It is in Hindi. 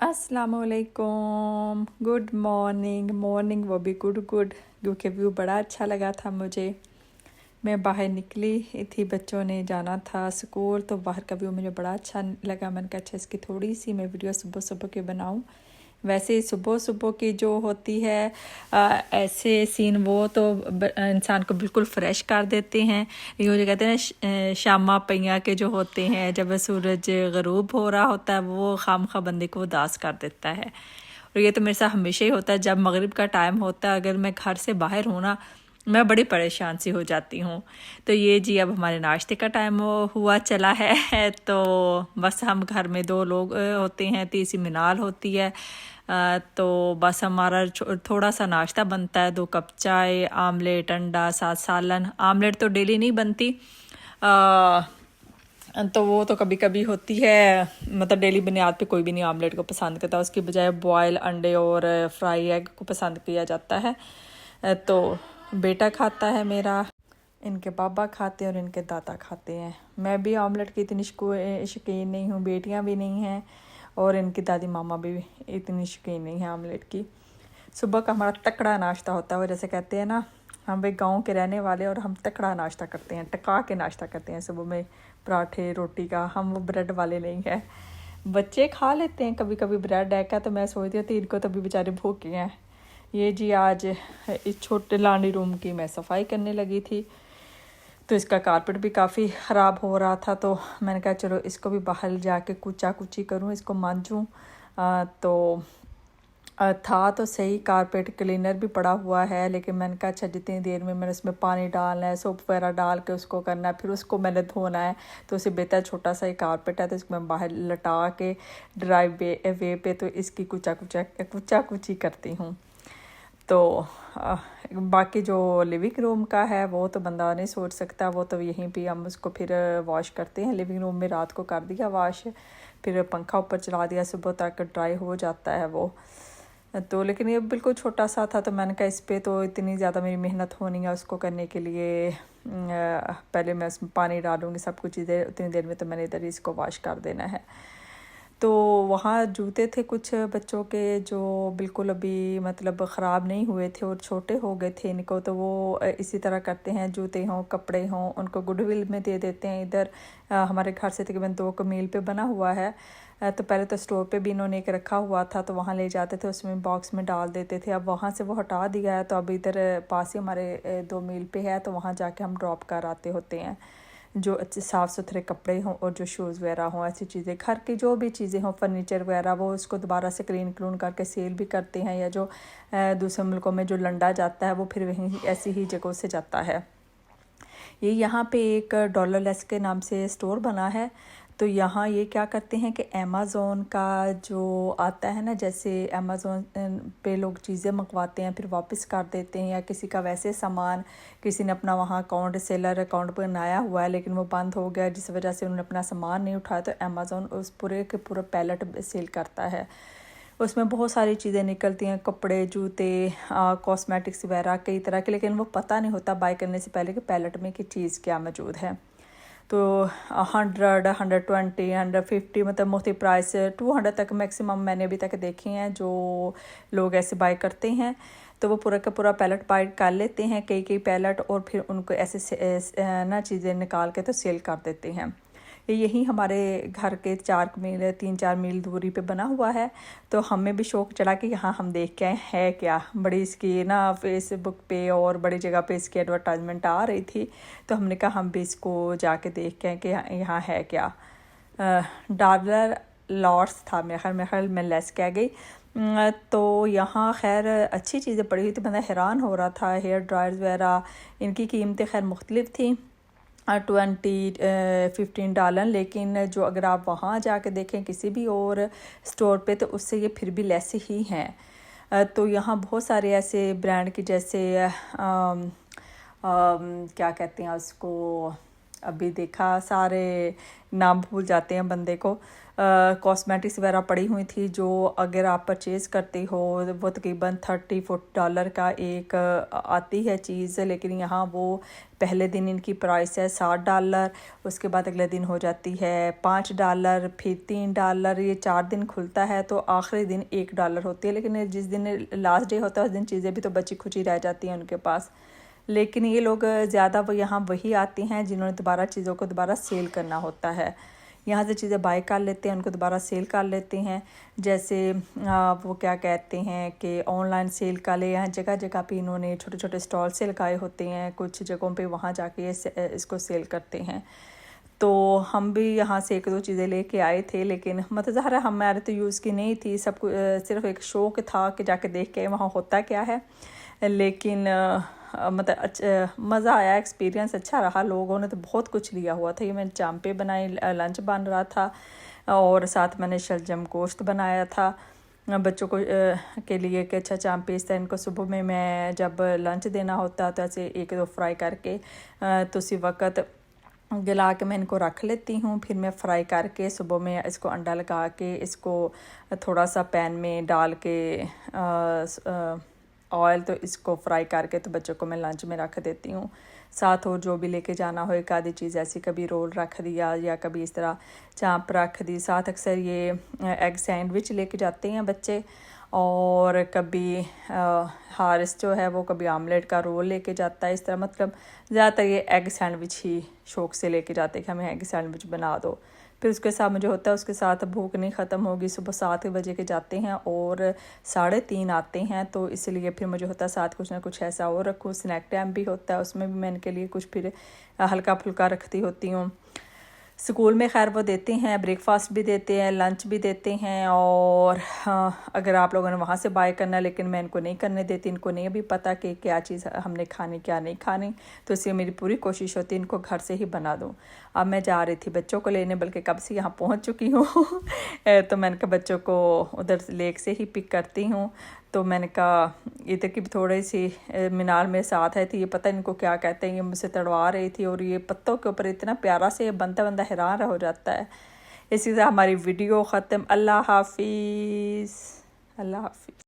अस्सलामुअलैकुम, गुड मॉर्निंग मॉर्निंग वो भी गुड क्योंकि व्यू बड़ा अच्छा लगा था मुझे। मैं बाहर निकली थी, बच्चों ने जाना था स्कूल, तो बाहर का व्यू मुझे बड़ा अच्छा लगा। मैंने कहा अच्छा इसकी थोड़ी सी मैं वीडियो सुबह सुबह की बनाऊं। वैसे ही सुबह सुबह की जो होती है ऐसे सीन वो तो इंसान को बिल्कुल फ्रेश कर देते हैं। लेकिन वो जो कहते हैं ना शामा पैया के जो होते हैं, जब सूरज गरूब हो रहा होता है, वो खामखा बंदे को उदास कर देता है। और ये तो मेरे साथ हमेशा ही होता है। जब मगरिब का टाइम होता है, अगर मैं घर से बाहर हूँ ना, मैं बड़ी परेशान सी हो जाती हूँ। तो ये जी अब हमारे नाश्ते का टाइम हुआ चला है तो बस हम घर में 2 लोग होते हैं, तीसरी मिनाल होती है। तो बस हमारा थोड़ा सा नाश्ता बनता है, 2 कप चाय, आमलेट, अंडा, साथ सालन। आमलेट तो डेली नहीं बनती, तो वो तो कभी कभी होती है। मतलब डेली बुनियाद पे कोई भी नहीं आमलेट को पसंद करता, उसकी बजाय बॉयल अंडे और फ्राई एग को पसंद किया जाता है। तो बेटा खाता है मेरा, इनके पापा खाते हैं और इनके दादा खाते हैं। मैं भी ऑमलेट की इतनी शौकीन नहीं हूँ, बेटियाँ भी नहीं हैं और इनकी दादी मामा भी इतनी शौकीन नहीं है ऑमलेट की। सुबह का हमारा तकड़ा नाश्ता होता है, वो जैसे कहते हैं ना, हम भी गांव के रहने वाले और हम तकड़ा नाश्ता करते हैं, टका के नाश्ता करते हैं सुबह में, पराठे रोटी का। हम वो ब्रेड वाले नहीं हैं। बच्चे खा लेते हैं कभी कभी ब्रेड है का, तो मैं सोचती हूँ इनको तो भी बेचारे भूखे हैं। ये जी आज इस छोटे लांडी रूम की मैं सफाई करने लगी थी, तो इसका कारपेट भी काफ़ी ख़राब हो रहा था। तो मैंने कहा चलो इसको भी बाहर जाके कुचा कुची करूँ, इसको मांजूँ। तो था तो सही, कारपेट क्लीनर भी पड़ा हुआ है, लेकिन मैंने कहा अच्छा जितनी देर में मैंने उसमें पानी डालना है, सोप वगैरह डाल के उसको करना है, फिर उसको मैंने धोना है, तो उसे बेहतर छोटा सा ही कारपेट है, तो इसको मैं बाहर लटा के ड्राइव वे पे तो इसकी कुचा कुची करती हूँ। तो बाकी जो लिविंग रूम का है वो तो बंदा नहीं सोच सकता, वो तो यहीं पे हम उसको फिर वॉश करते हैं। लिविंग रूम में रात को कर दिया वॉश, फिर पंखा ऊपर चला दिया, सुबह तक ड्राई हो जाता है वो। तो लेकिन ये बिल्कुल छोटा सा था, तो मैंने कहा इस पर तो इतनी ज़्यादा मेरी मेहनत होनी है उसको करने के लिए। पहले मैं उसमें पानी डालूँगी, सब कुछ चीज़ें, उतनी देर में तो मैंने इधर ही इसको वॉश कर देना है। तो वहाँ जूते थे कुछ बच्चों के जो बिल्कुल अभी मतलब ख़राब नहीं हुए थे और छोटे हो गए थे इनको, तो वो इसी तरह करते हैं, जूते हों कपड़े हों उनको गुडविल में दे देते हैं। इधर हमारे घर से तकरीबन 2 मील पे बना हुआ है। तो पहले तो स्टोर पे भी इन्होंने एक रखा हुआ था, तो वहाँ ले जाते थे, उसमें बॉक्स में डाल देते थे। अब वहाँ से वो हटा दिया है, तो अब इधर पास ही हमारे 2 मील पे है, तो वहाँ जाके हम ड्रॉप कर आते होते हैं। जो अच्छे साफ़ सुथरे कपड़े हों और जो शूज़ वगैरह हों, ऐसी चीज़ें, घर की जो भी चीज़ें हों, फर्नीचर वगैरह, वो उसको दोबारा से क्लीन करके सेल भी करते हैं। या जो दूसरे मुल्कों में जो लंडा जाता है वो फिर वहीं ऐसी ही जगहों से जाता है। ये यहाँ पे एक डॉलर लेस के नाम से स्टोर बना है। तो यहाँ ये क्या करते हैं कि अमेज़ोन का जो आता है ना, जैसे अमेज़ोन पे लोग चीज़ें मंगवाते हैं फिर वापस कर देते हैं, या किसी का वैसे सामान किसी ने अपना वहाँ अकाउंट, सेलर अकाउंट बनाया हुआ है लेकिन वो बंद हो गया, जिस वजह से उन्होंने अपना सामान नहीं उठाया, तो अमेज़ोन उस पूरे के पूरा पैलेट सेल करता है। उसमें बहुत सारी चीज़ें निकलती हैं, कपड़े, जूते, कॉस्मेटिक्स वगैरह कई तरह के, लेकिन वो पता नहीं होता बाय करने से पहले कि पैलेट में कि चीज़ क्या मौजूद है। तो 100, 120, 150 मतलब मुख्तलिफ प्राइस, 200 तक मैक्सिमम मैंने अभी तक देखे हैं जो लोग ऐसे बाय करते हैं। तो वो पूरा का पूरा पैलेट बाय कर लेते हैं, कई पैलेट, और फिर उनको ऐसे ना चीज़ें निकाल के तो सेल कर देते हैं। ये यही हमारे घर के 3-4 मील दूरी पे बना हुआ है। तो हमें भी शौक़ चढ़ा कि यहाँ हम देख के आए है क्या। बड़ी इसकी ना फेसबुक पे और बड़ी जगह पे इसकी एडवर्टाइजमेंट आ रही थी, तो हमने कहा हम भी इसको जाके देख के आए कि यहाँ है क्या। डॉलर लॉट्स था मेरे ख्याल में लेस कह गई। तो यहाँ खैर अच्छी चीज़ें पड़ी हुई थी, बंदा हैरान हो रहा था। हेयर ड्रायर्स वगैरह इनकी कीमतें खैर मुख्तलिफ थी, 15 डॉलर, लेकिन जो अगर आप वहाँ जाके देखें किसी भी और स्टोर पे, तो उससे ये फिर भी लेस ही हैं। तो यहाँ बहुत सारे ऐसे ब्रांड की, जैसे क्या कहते हैं उसको, अभी देखा सारे नाम भूल जाते हैं बंदे को। कॉस्मेटिक्स वगैरह पड़ी हुई थी जो अगर आप परचेज़ करते हो वो तकरीबन $30-40 का एक आती है चीज़, लेकिन यहाँ वो पहले दिन इनकी प्राइस है $60, उसके बाद अगले दिन हो जाती है $5, फिर $3, ये 4 दिन खुलता है तो आखिरी दिन $1 होती है। लेकिन जिस दिन लास्ट डे होता है उस दिन चीज़ें भी तो बची खुची रह जाती हैं उनके पास। लेकिन ये लोग ज़्यादा वो यहाँ वही आती हैं जिन्होंने दोबारा चीज़ों को दोबारा सेल करना होता है, यहाँ से चीज़ें बाय कर लेते हैं, उनको दोबारा सेल कर लेते हैं। जैसे वो क्या कहते हैं कि ऑनलाइन सेल का ले, यहाँ जगह जगह पे इन्होंने छोटे छोटे स्टॉल से लगाए होते हैं, कुछ जगहों पे वहाँ जाके इसको सेल करते हैं। तो हम भी यहाँ से 1-2 चीज़ें लेके आए थे, लेकिन मतलब ज़ाहिर हमारे तो यूज़ की नहीं थी, सब कुछ सिर्फ एक शौक़ था कि जाके देख के वहाँ होता क्या है। लेकिन मतलब अच्छा मज़ा आया, एक्सपीरियंस अच्छा रहा। लोगों ने तो बहुत कुछ लिया हुआ था। ये मैंने चांपे बनाई, लंच बन रहा था और साथ मैंने शलजम गोश्त बनाया था बच्चों को के लिए कि अच्छा चांपे इस तरह इनको सुबह में मैं जब लंच देना होता तो ऐसे 1-2 फ्राई करके तो उसी वक्त गला के मैं इनको रख लेती हूँ। फिर मैं फ्राई करके सुबह में इसको अंडा लगा के इसको थोड़ा सा पैन में डाल के ऑयल तो इसको फ्राई करके तो बच्चों को मैं लंच में रख देती हूँ। साथ और जो भी लेके जाना हो एक आधी चीज़ ऐसी, कभी रोल रख दिया या कभी इस तरह चाँप रख दी। साथ अक्सर ये एग सैंडविच लेके जाते हैं बच्चे, और कभी हारिस जो है वो कभी आमलेट का रोल लेके जाता है। इस तरह मतलब ज़्यादातर ये एग सैंडविच ही शौक़ से लेके जाते हैं कि हमें एग सैंडविच बना दो। फिर उसके साथ मुझे होता है उसके साथ भूख नहीं ख़त्म होगी। सुबह 7 बजे के जाते हैं और 3:30 आते हैं, तो इसलिए फिर मुझे होता है साथ कुछ ना कुछ ऐसा और रखूँ। स्नैक टाइम भी होता है, उसमें भी मैं इनके लिए कुछ फिर हल्का फुल्का रखती होती हूँ। स्कूल में खैर वो देते हैं, ब्रेकफास्ट भी देते हैं, लंच भी देते हैं, और अगर आप लोगों ने वहाँ से बाय करना, लेकिन मैं इनको नहीं करने देती। इनको नहीं भी पता कि क्या चीज़ हमने खानी क्या नहीं खानी, तो इसलिए मेरी पूरी कोशिश होती है इनको घर से ही बना दूँ। अब मैं जा रही थी बच्चों को लेने, बल्कि कब से यहाँ पहुँच चुकी हूँ तो मैंने कहा बच्चों को उधर लेक से ही पिक करती हूँ। तो मैंने कहा इधर की भी थोड़ी सी मीनार मेरे साथ है थी, ये पता इनको क्या कहते हैं, ये मुझसे तड़वा रही थी और ये पत्तों के ऊपर इतना प्यारा से बंदा हैरान हो जाता है। इसी तरह हमारी वीडियो ख़त्म। अल्लाह हाफिज़।